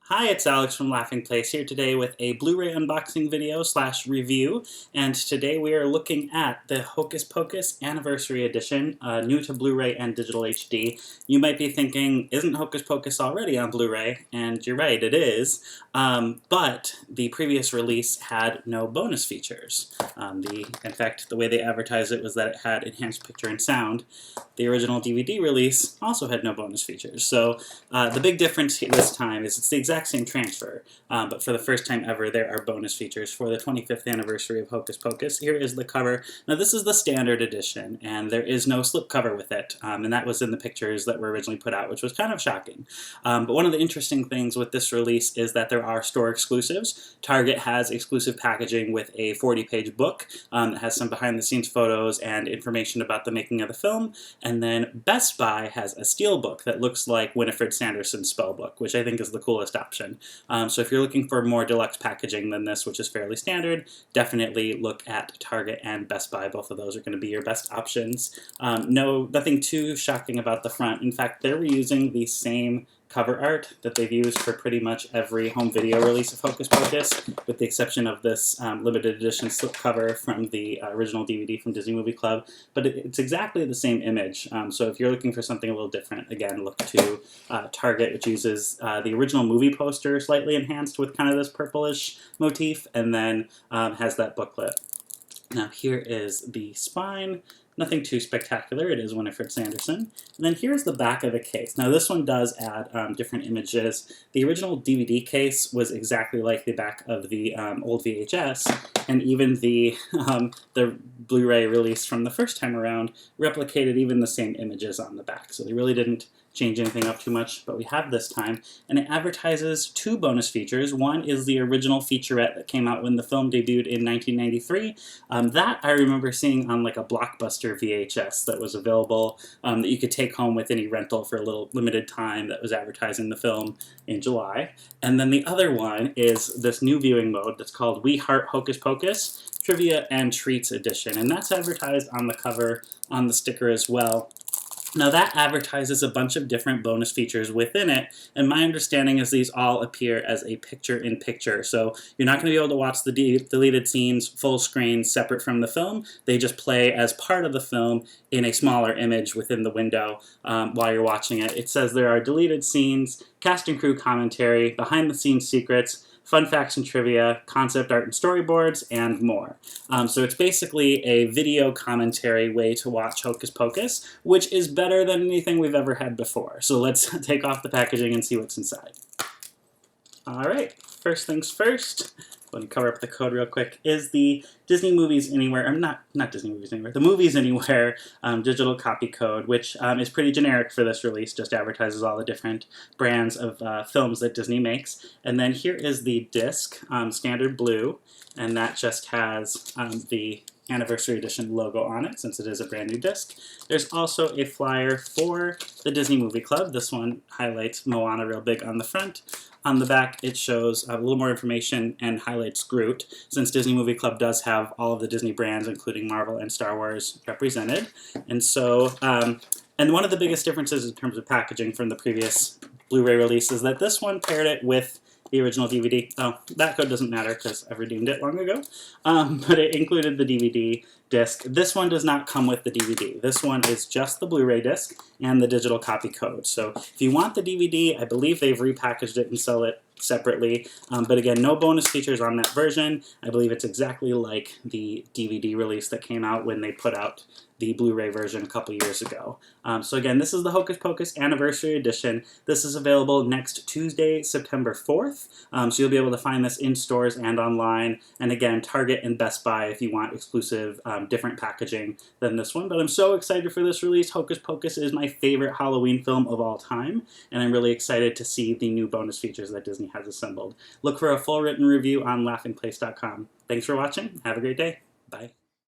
Hi, it's Alex from Laughing Place here today with a Blu-ray unboxing video / review, and today we are looking at the Hocus Pocus Anniversary Edition, new to Blu-ray and digital HD. You might be thinking, isn't Hocus Pocus already on Blu-ray? And you're right, it is, but the previous release had no bonus features. In fact, the way they advertised it was that it had enhanced picture and sound. The original DVD release also had no bonus features, so the big difference this time is it's the exact same transfer, but for the first time ever there are bonus features for the 25th anniversary of Hocus Pocus. Here is the cover. Now this is the standard edition, and there is no slipcover with it, and that was in the pictures that were originally put out, which was kind of shocking. But one of the interesting things with this release is that there are store exclusives. Target has exclusive packaging with a 40-page book that has some behind-the-scenes photos and information about the making of the film, and then Best Buy has a steelbook that looks like Winifred Sanderson's spellbook, which I think is the coolest option. So if you're looking for more deluxe packaging than this, which is fairly standard, definitely look at Target and Best Buy. Both of those are going to be your best options. Nothing too shocking about the front. In fact, they're reusing the same cover art that they've used for pretty much every home video release of Hocus Pocus, with the exception of this limited edition slipcover from the original DVD from Disney Movie Club. But it's exactly the same image. So if you're looking for something a little different, again, look to Target, which uses the original movie poster slightly enhanced with kind of this purplish motif, and then has that booklet. Now here is the spine. Nothing too spectacular, it is Winifred Sanderson. And then here's the back of the case. Now this one does add different images. The original DVD case was exactly like the back of the old VHS, and even the Blu-ray release from the first time around replicated even the same images on the back. So they really didn't change anything up too much, but we have this time, and it advertises two bonus features. One is the original featurette that came out when the film debuted in 1993. That I remember seeing on like a Blockbuster VHS that was available that you could take home with any rental for a little limited time that was advertising the film in July. And then the other one is this new viewing mode that's called We Heart Hocus Pocus Trivia and Treats Edition, and that's advertised on the cover, on the sticker as well. Now that advertises a bunch of different bonus features within it, and my understanding is these all appear as a picture-in-picture. So you're not going to be able to watch the deleted scenes full screen separate from the film. They just play as part of the film in a smaller image within the window while you're watching it. It says there are deleted scenes, cast and crew commentary, behind-the-scenes secrets, fun facts and trivia, concept art and storyboards, and more. So it's basically a video commentary way to watch Hocus Pocus, which is better than anything we've ever had before. So let's take off the packaging and see what's inside. Alright, first things first, let me cover up the code real quick, is the Disney Movies Anywhere, not Disney Movies Anywhere, the Movies Anywhere digital copy code, which is pretty generic for this release, just advertises all the different brands of films that Disney makes. And then here is the disc, standard blue, and that just has the Anniversary Edition logo on it, since it is a brand new disc. There's also a flyer for the Disney Movie Club. This one highlights Moana real big on the front. On the back, it shows a little more information and highlights Groot, since Disney Movie Club does have all of the Disney brands, including Marvel and Star Wars, represented. And so, and one of the biggest differences in terms of packaging from the previous Blu-ray release is that this one paired it with the original DVD. Oh, that code doesn't matter because I redeemed it long ago, but it included the DVD disc. This one does not come with the DVD. This one is just the Blu-ray disc and the digital copy code. So if you want the DVD, I believe they've repackaged it and sell it separately, but again, no bonus features on that version. I believe it's exactly like the DVD release that came out when they put out the Blu-ray version a couple years ago. So again, this is the Hocus Pocus Anniversary Edition. This is available next Tuesday, September 4th, so you'll be able to find this in stores and online, and again, Target and Best Buy if you want exclusive, different packaging than this one. But I'm so excited for this release. Hocus Pocus is my favorite Halloween film of all time, and I'm really excited to see the new bonus features that Disney has assembled. Look for a full written review on laughingplace.com. Thanks for watching. Have a great day. Bye.